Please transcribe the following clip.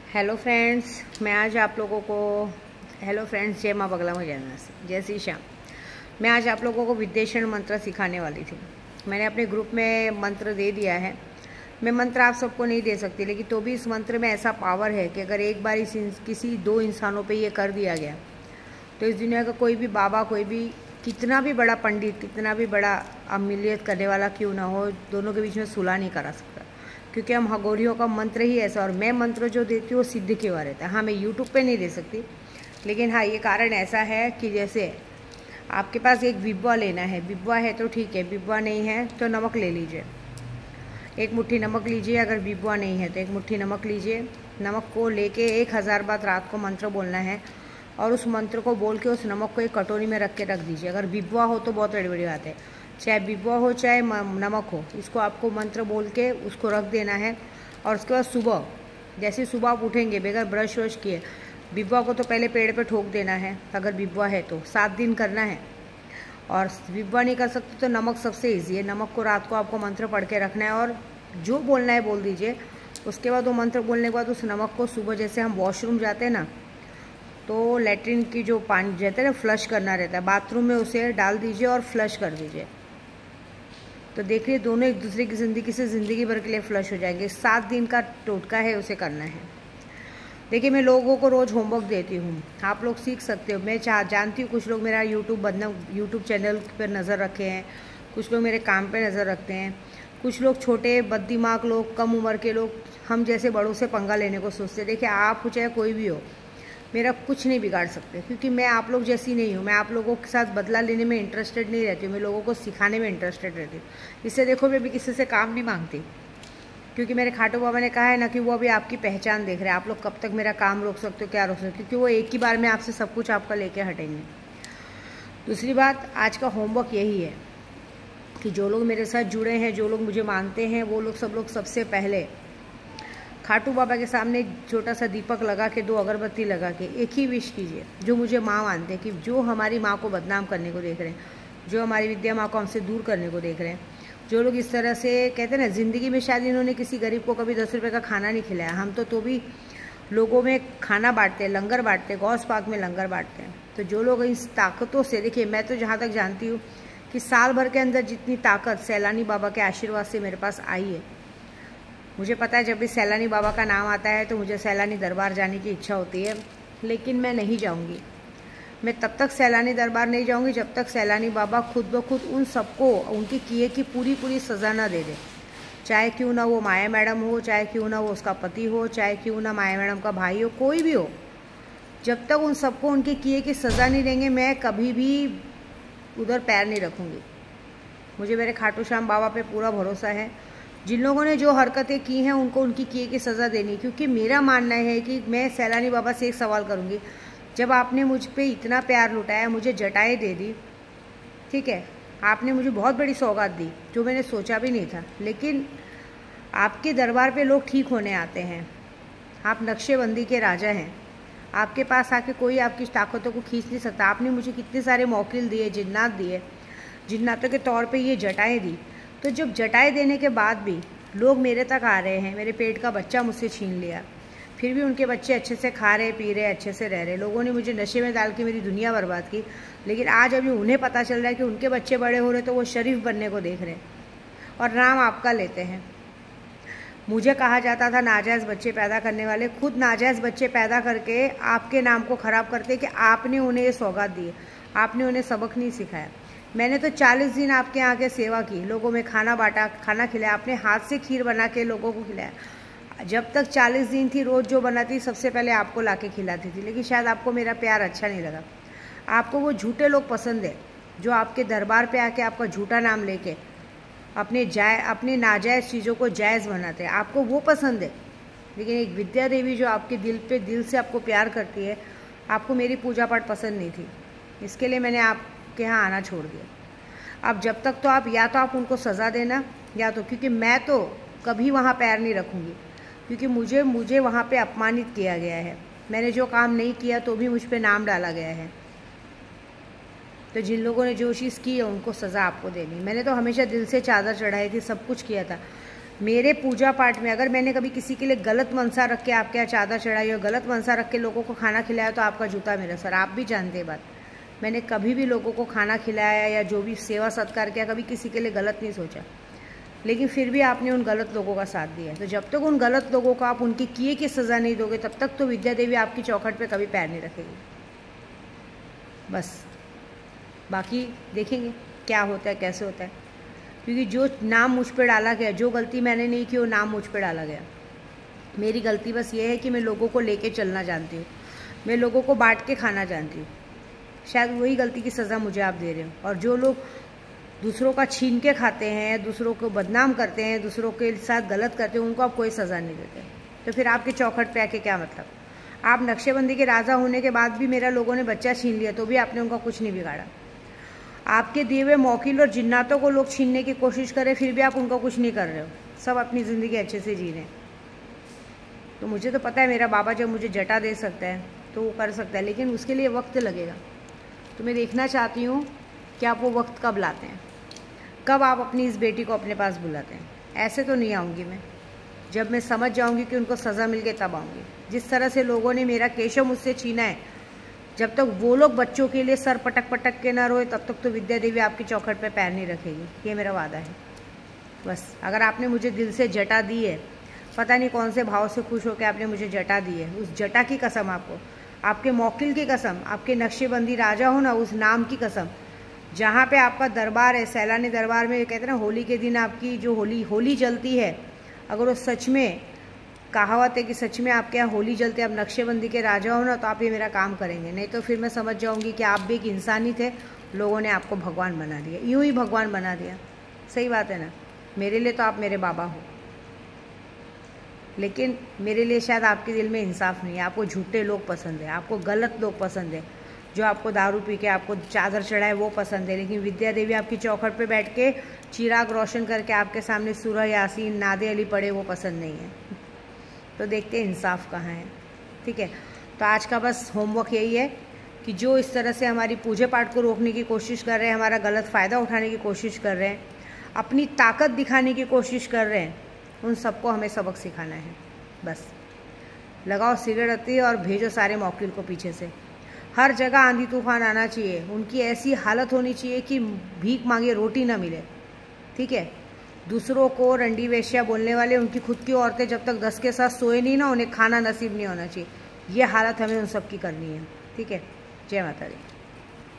Hello friends, मैं आज आप लोगों को जय माँ बगला में जय श्री श्याम। मैं आज आप लोगों को विद्वेषण मंत्र सिखाने वाली थी। मैंने अपने ग्रुप में मंत्र दे दिया है। मैं मंत्र आप सबको नहीं दे सकती, लेकिन तो भी इस मंत्र में ऐसा पावर है कि अगर एक बार किसी दो इंसानों पे ये कर दिया गया तो इस दुनिया का कोई भी बाबा, कोई भी कितना भी बड़ा पंडित, कितना भी बड़ा अमिलियत करने वाला क्यों ना हो, दोनों के बीच में सुलह नहीं करा सकता, क्योंकि हम हगोरियों का मंत्र ही ऐसा। और मैं मंत्र जो देती हूँ वो सिद्ध के बारे रहता है। हाँ, मैं यूट्यूब पे नहीं दे सकती, लेकिन हाँ, ये कारण ऐसा है कि जैसे आपके पास एक बिब्वा लेना है, बिब्वा है तो ठीक है, बिब्वा नहीं है तो नमक ले लीजिए, एक मुट्ठी नमक लीजिए। अगर बिब्वा नहीं है तो एक मुट्ठी नमक लीजिए। नमक को लेके 1000 बार रात को मंत्र बोलना है और उस मंत्र को बोल के उस नमक को एक कटोरी में रख के रख दीजिए। अगर बिब्वा हो तो बहुत बड़ी बड़ी बात है, चाहे बिब्वा हो चाहे नमक हो, इसको आपको मंत्र बोल के उसको रख देना है। और उसके बाद सुबह, जैसे सुबह आप उठेंगे बगैर ब्रश व्रश किए, बिब्वा को तो पहले पेड़ पे ठोक देना है। अगर बिब्वा है तो 7 दिन करना है, और बिब्वा नहीं कर सकते तो नमक सबसे ईजी है। नमक को रात को आपको मंत्र पढ़ के रखना है और जो बोलना है बोल दीजिए। उसके बाद वो मंत्र बोलने के बाद उस नमक को सुबह, जैसे हम वॉशरूम जाते हैं ना, तो लेटरिन की जो पानी रहता है ना, फ्लश करना रहता है, बाथरूम में उसे डाल दीजिए और फ्लश कर दीजिए। तो देखिए, दोनों एक दूसरे की ज़िंदगी से ज़िंदगी भर के लिए फ्लश हो जाएंगे। 7 दिन का टोटका है, उसे करना है। देखिए, मैं लोगों को रोज़ होमवर्क देती हूँ, आप लोग सीख सकते हो। मैं जानती हूँ कुछ लोग मेरा यूट्यूब चैनल पर नज़र रखे हैं, कुछ लोग मेरे काम पे नज़र रखते हैं, कुछ लोग छोटे बददिमाग लोग, कम उम्र के लोग, हम जैसे बड़ों से पंगा लेने को सोचते हैं। देखिए, आप हो चाहे कोई भी हो, मेरा कुछ नहीं बिगाड़ सकते, क्योंकि मैं आप लोग जैसी नहीं हूँ। मैं आप लोगों के साथ बदला लेने में इंटरेस्टेड नहीं रहती हूँ, मैं लोगों को सिखाने में इंटरेस्टेड रहती हूँ। इससे देखो, मैं भी किसी से काम नहीं मांगती, क्योंकि मेरे खाटू बाबा ने कहा है ना कि वो अभी आपकी पहचान देख रहे हैं। आप लोग कब तक मेरा काम रोक सकते हो, क्या रोक सकते हो, क्योंकि वो एक ही बार में आपसे सब कुछ आपका लेके हटेंगे। दूसरी बात, आज का होमवर्क यही है कि जो लोग मेरे साथ जुड़े हैं, जो लोग मुझे मानते हैं, वो लोग सब लोग सबसे पहले खाटू बाबा के सामने छोटा सा दीपक लगा के, 2 अगरबत्ती लगा के एक ही विश कीजिए, जो मुझे माँ मानते हैं, कि जो हमारी माँ को बदनाम करने को देख रहे हैं, जो हमारी विद्या माँ को हमसे दूर करने को देख रहे हैं, जो लोग इस तरह से कहते हैं ना, ज़िंदगी में शायद इन्होंने किसी गरीब को कभी 10 रुपये का खाना नहीं खिलाया। हम तो भी लोगों में खाना बांटते हैं, लंगर बांटते हैं, गौस पाक में लंगर बांटते हैं। तो जो लोग इस ताकतों से, देखिए, मैं तो जहाँ तक जानती हूँ कि साल भर के अंदर जितनी ताकत सैलानी बाबा के आशीर्वाद से मेरे पास आई है, मुझे पता है जब भी सैलानी बाबा का नाम आता है तो मुझे सैलानी दरबार जाने की इच्छा होती है, लेकिन मैं नहीं जाऊंगी। मैं तब तक सैलानी दरबार नहीं जाऊंगी जब तक सैलानी बाबा खुद ब खुद उन सबको उनके किए की पूरी सज़ा ना दे दे। चाहे क्यों ना वो माया मैडम हो, चाहे क्यों ना वो उसका पति हो, चाहे क्यों ना माया मैडम का भाई हो, कोई भी हो, जब तक उन सबको उनके किए की सज़ा नहीं देंगे, मैं कभी भी उधर पैर नहीं रखूँगी। मुझे मेरे खाटू श्याम बाबा पे पूरा भरोसा है। जिन लोगों ने जो हरकतें की हैं उनको उनकी किए की सज़ा देनी, क्योंकि मेरा मानना है कि मैं सैलानी बाबा से एक सवाल करूंगी, जब आपने मुझ पे इतना प्यार लुटाया, मुझे जटाएं दे दी, ठीक है, आपने मुझे बहुत बड़ी सौगात दी जो मैंने सोचा भी नहीं था, लेकिन आपके दरबार पे लोग ठीक होने आते हैं। आप नक्शेबंदी के राजा हैं, आपके पास आके कोई आपकी ताकतों को खींच नहीं सकता। आपने मुझे कितने सारे मौकिल दिए, जिन्नात दिए, जिन्नातों के तौर पे ये जटाएं दी। तो जब जटाएं देने के बाद भी लोग मेरे तक आ रहे हैं, मेरे पेट का बच्चा मुझसे छीन लिया, फिर भी उनके बच्चे अच्छे से खा रहे, पी रहे, अच्छे से रह रहे। लोगों ने मुझे नशे में डाल के मेरी दुनिया बर्बाद की, लेकिन आज अभी उन्हें पता चल रहा है कि उनके बच्चे बड़े हो रहे तो वो शरीफ बनने को देख रहे हैं और नाम आपका लेते हैं। मुझे कहा जाता था नाजायज़ बच्चे पैदा करने वाले, खुद नाजायज़ बच्चे पैदा करके आपके नाम को ख़राब करते कि आपने उन्हें ये सौगात दी, आपने उन्हें सबक नहीं सिखाया। मैंने तो 40 दिन आपके यहाँ के सेवा की, लोगों में खाना बांटा, खाना खिलाया, अपने हाथ से खीर बना के लोगों को खिलाया। जब तक 40 दिन थी, रोज़ जो बनाती सबसे पहले आपको लाके खिलाती थी, लेकिन शायद आपको मेरा प्यार अच्छा नहीं लगा। आपको वो झूठे लोग पसंद है जो आपके दरबार पे आके आपका झूठा नाम लेके अपने नाजायज़ चीज़ों को जायज़ बनाते हैं, आपको वो पसंद है। लेकिन एक विद्या देवी जो आपके दिल से आपको प्यार करती है, आपको मेरी पूजा पाठ पसंद नहीं थी, इसके लिए मैंने आपके यहाँ आना छोड़ दिया। अब जब तक तो आप उनको सज़ा देना, या तो, क्योंकि मैं तो कभी वहाँ पैर नहीं रखूँगी, क्योंकि मुझे वहाँ पे अपमानित किया गया है। मैंने जो काम नहीं किया तो भी मुझ पे नाम डाला गया है। तो जिन लोगों ने जो चीज़ की है उनको सज़ा आपको देनी। मैंने तो हमेशा दिल से चादर चढ़ाई थी, सब कुछ किया था, मेरे पूजा पाठ में अगर मैंने कभी किसी के लिए गलत मनसा रख के आपके यहाँ चादर चढ़ाई और गलत मनसा रख के लोगों को खाना खिलाया तो आपका जूता मेरा सर। आप भी जानते हैं बात। मैंने कभी भी लोगों को खाना खिलाया या जो भी सेवा सत्कार किया, कभी किसी के लिए गलत नहीं सोचा, लेकिन फिर भी आपने उन गलत लोगों का साथ दिया है। तो जब तक उन गलत लोगों को आप उनके किए की सज़ा नहीं दोगे, तब तक तो विद्या देवी आपकी चौखट पे कभी पैर नहीं रखेगी। बस बाकी देखेंगे क्या होता है, कैसे होता है, क्योंकि जो नाम मुझ पर डाला गया, जो गलती मैंने नहीं की वो नाम मुझ पर डाला गया। मेरी गलती बस ये है कि मैं लोगों को लेके चलना जानती हूँ, मैं लोगों को बांट के खाना जानती हूँ। शायद वही गलती की सज़ा मुझे आप दे रहे हो। और जो लोग दूसरों का छीन के खाते हैं, दूसरों को बदनाम करते हैं, दूसरों के साथ गलत करते हैं, उनको आप कोई सज़ा नहीं देते। तो फिर आपके चौखट पे आके क्या मतलब? आप नक्शेबंदी के राजा होने के बाद भी मेरा लोगों ने बच्चा छीन लिया तो भी आपने उनका कुछ नहीं बिगाड़ा। आपके दिए हुए मौकिल और जिन्नातों को लोग छीनने की कोशिश करें, फिर भी आप उनका कुछ नहीं कर रहे हो। सब अपनी ज़िंदगी अच्छे से जी रहे हैं। तो मुझे तो पता है मेरा बाबा जब मुझे जटा दे सकता है तो वो कर सकता है, लेकिन उसके लिए वक्त लगेगा। तो मैं देखना चाहती हूँ कि आप वो वक्त कब लाते हैं, कब आप अपनी इस बेटी को अपने पास बुलाते हैं। ऐसे तो नहीं आऊँगी मैं, जब मैं समझ जाऊँगी कि उनको सज़ा मिल गई तब आऊँगी। जिस तरह से लोगों ने मेरा केशव मुझसे छीना है, जब तक वो लोग बच्चों के लिए सर पटक पटक के ना रोए, तब तक तो विद्या देवी आपकी चौखट पे पैर नहीं रखेगी। ये मेरा वादा है। बस अगर आपने मुझे दिल से जटा दी है, पता नहीं कौन से भाव से खुश होकर आपने मुझे जटा दी है, उस जटा की कसम, आपको आपके मौकिल की कसम, आपके नक्शेबंदी राजा हो ना, उस नाम की कसम, जहाँ पे आपका दरबार है, सैलानी दरबार में कहते हैं ना होली के दिन आपकी जो होली जलती है, अगर वो सच में कहावत है कि सच में आपके यहाँ होली जलते, आप नक्शेबंदी के राजा हो ना, तो आप ये मेरा काम करेंगे। नहीं तो फिर मैं समझ जाऊंगी कि आप भी एक इंसान ही थे, लोगों ने आपको भगवान बना दिया, यूं ही भगवान बना दिया। सही बात है ना? मेरे लिए तो आप मेरे बाबा हो, लेकिन मेरे लिए शायद आपके दिल में इंसाफ नहीं है। आपको झूठे लोग पसंद है, आपको गलत लोग पसंद है, जो आपको दारू पी के आपको चादर चढ़ाए वो पसंद है। लेकिन विद्या देवी आपकी चौखट पे बैठ के चिराग रोशन करके आपके सामने सूरह यासीन नादे अली पढ़े, वो पसंद नहीं है। तो देखते हैं इंसाफ कहाँ है। ठीक है, तो आज का बस होमवर्क यही है कि जो इस तरह से हमारी पूजा पाठ को रोकने की कोशिश कर रहे हैं, हमारा गलत फ़ायदा उठाने की कोशिश कर रहे हैं, अपनी ताकत दिखाने की कोशिश कर रहे हैं, उन सबको हमें सबक सिखाना है। बस लगाओ सिगरेट और भेजो सारे मौकिल को पीछे से। हर जगह आंधी तूफान आना चाहिए, उनकी ऐसी हालत होनी चाहिए कि भीख मांगे रोटी ना मिले। ठीक है, दूसरों को रंडी वेश्या बोलने वाले, उनकी खुद की औरतें जब तक 10 के साथ सोए नहीं ना, उन्हें खाना नसीब नहीं होना चाहिए। ये हालत हमें उन सब की करनी है। ठीक है, जय माता दी।